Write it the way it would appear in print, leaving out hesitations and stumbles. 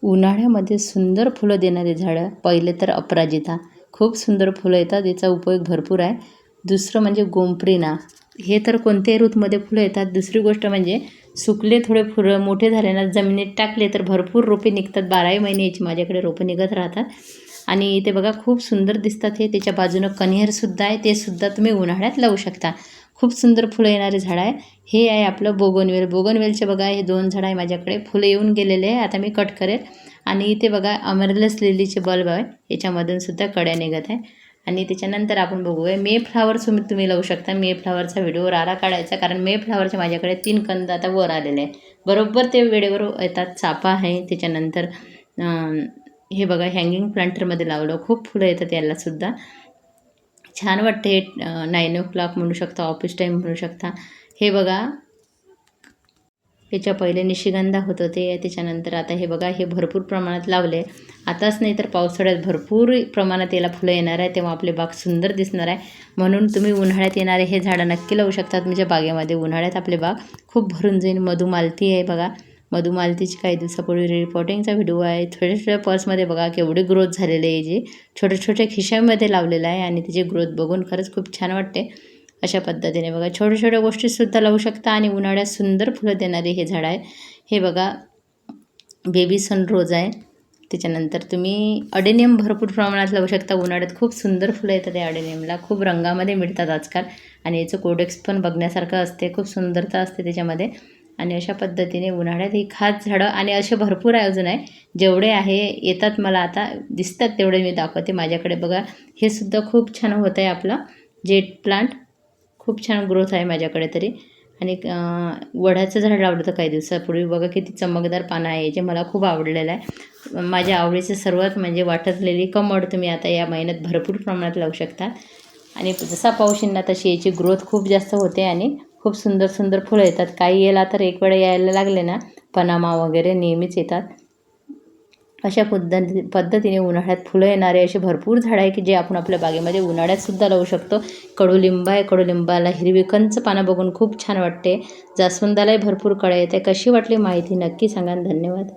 उन्हाळ्यामध्ये सुंदर फुलं देणारे झाडं पहिले तर अपराजिता, खूप सुंदर फुलं येतात, याचा उपयोग भरपूर आहे. दुसरं म्हणजे गोंपरीना, हे तर कोणत्याही ऋतूमध्ये फुलं येतात. दुसरी गोष्ट म्हणजे सुकले थोडे फुलं मोठे झाले ना, जमिनीत टाकले तर भरपूर रोपे निघतात. 12ही महिने याची माझ्याकडे रोपं निघत राहतात. आणि इथे बघा खूप सुंदर दिसतात हे. त्याच्या बाजूनं कण्हेरसुद्धा आहे, ते सुद्धा तुम्ही उन्हाळ्यात लावू शकता. खूप सुंदर फुलं येणारे झाड आहे. हे आहे आपलं बोगनवेल. बोगनवेलचे बघा हे 2 झाडं आहे माझ्याकडे, फुलं येऊन गेलेले आहे, आता मी कट करेल. आणि इथे बघा अमरलस लिलीचे बल्ब आहे, याच्यामधून सुद्धा कड्या निघत आहे. आणि त्याच्यानंतर आपण बघूया मे फ्लावर तुम्ही लावू शकता. मे फ्लावरचा व्हिडिओ रारा काढायचा, कारण मे फ्लावरचे माझ्याकडे 3 कंद आता वर आलेले आहे, बरोबर ते वेळेवर येतात. चाफा आहे, त्याच्यानंतर हे बघा हँगिंग प्लांटरमध्ये लावलं, खूप फुलं येतात यालासुद्धा. छान वाटते. 9 o'clock म्हणू शकता, ऑफिस टाईम म्हणू शकता. हे बघा याच्या पहिले निशिगंधा होतं ते, त्याच्यानंतर आता हे बघा हे भरपूर प्रमाणात लावले. आताच नाही तर पावसाळ्यात भरपूर प्रमाणात याला फुलं येणार आहे, तेव्हा आपले बाग सुंदर दिसणार आहे. म्हणून तुम्ही उन्हाळ्यात येणारे हे झाडं नक्की लावू शकतात तुमच्या बागेमध्ये. उन्हाळ्यात आपले बाग खूप भरून जाईल. मधुमालती आहे बघा, मधुमालतीची काही दिवसापूर्वी रिपोर्टिंगचा व्हिडिओ आहे. छोट्या छोट्या पर्समध्ये बघा केवढी ग्रोथ झालेली आहे, जे छोट्या छोट्या खिशामध्ये लावलेलं आहे आणि त्याची ग्रोथ बघून खरंच खूप छान वाटते. अशा पद्धतीने बघा छोट्या छोट्या गोष्टीसुद्धा लावू शकता आणि उन्हाळ्यात सुंदर फुलं देणारे हे झाड आहे. हे बघा बेबी सनरोज आहे. त्याच्यानंतर तुम्ही अडेनियम भरपूर प्रमाणात लावू शकता. उन्हाळ्यात खूप सुंदर फुलं येतात या अडेनियमला, खूप रंगामध्ये मिळतात आजकाल. आणि याचं कोडेक्स पण बघण्यासारखं असते, खूप सुंदरता असते त्याच्यामध्ये. आणि अशा पद्धतीने उन्हाळ्यात ही खास झाडं आणि असे भरपूर अजून आहे. जेवढे आहे येतात मला आता दिसतात तेवढे मी दाखवते. माझ्याकडे बघा हे सुद्धा खूप छान होत आहे आपलं जेट प्लांट, खूप छान ग्रोथ आहे माझ्याकडे तरी. आणि वडाचं झाड लावलं होतं काही दिवसापूर्वी, बघा किती चमकदार पानं आहे, जे मला खूप आवडलेलं आहे. माझ्या आवडीचं सर्वात म्हणजे वाटतलेली कमळ तुम्ही आता या महिन्यात भरपूर प्रमाणात लावू शकता. आणि जसा पाऊस येईल ना तशी याची ग्रोथ खूप जास्त होते आणि खूप सुंदर सुंदर फुलं येतात. काही याला तर एक वेळा यायला लागले ना, पनामा वगैरे नेहमीच येतात. अशा पद्धतीने उन्हाळ्यात फुलं येणारे असे भरपूर झाडं आहे की जे आपण आपल्या बागेमध्ये उन्हाळ्यातसुद्धा लावू शकतो. कडुलिंब आहे, कडुलिंबाला हिरवी कंच पानं बघून खूप छान वाटते. जास्वंदालाही भरपूर कळ्या येते. कशी वाटली माहिती नक्की सांगा. धन्यवाद.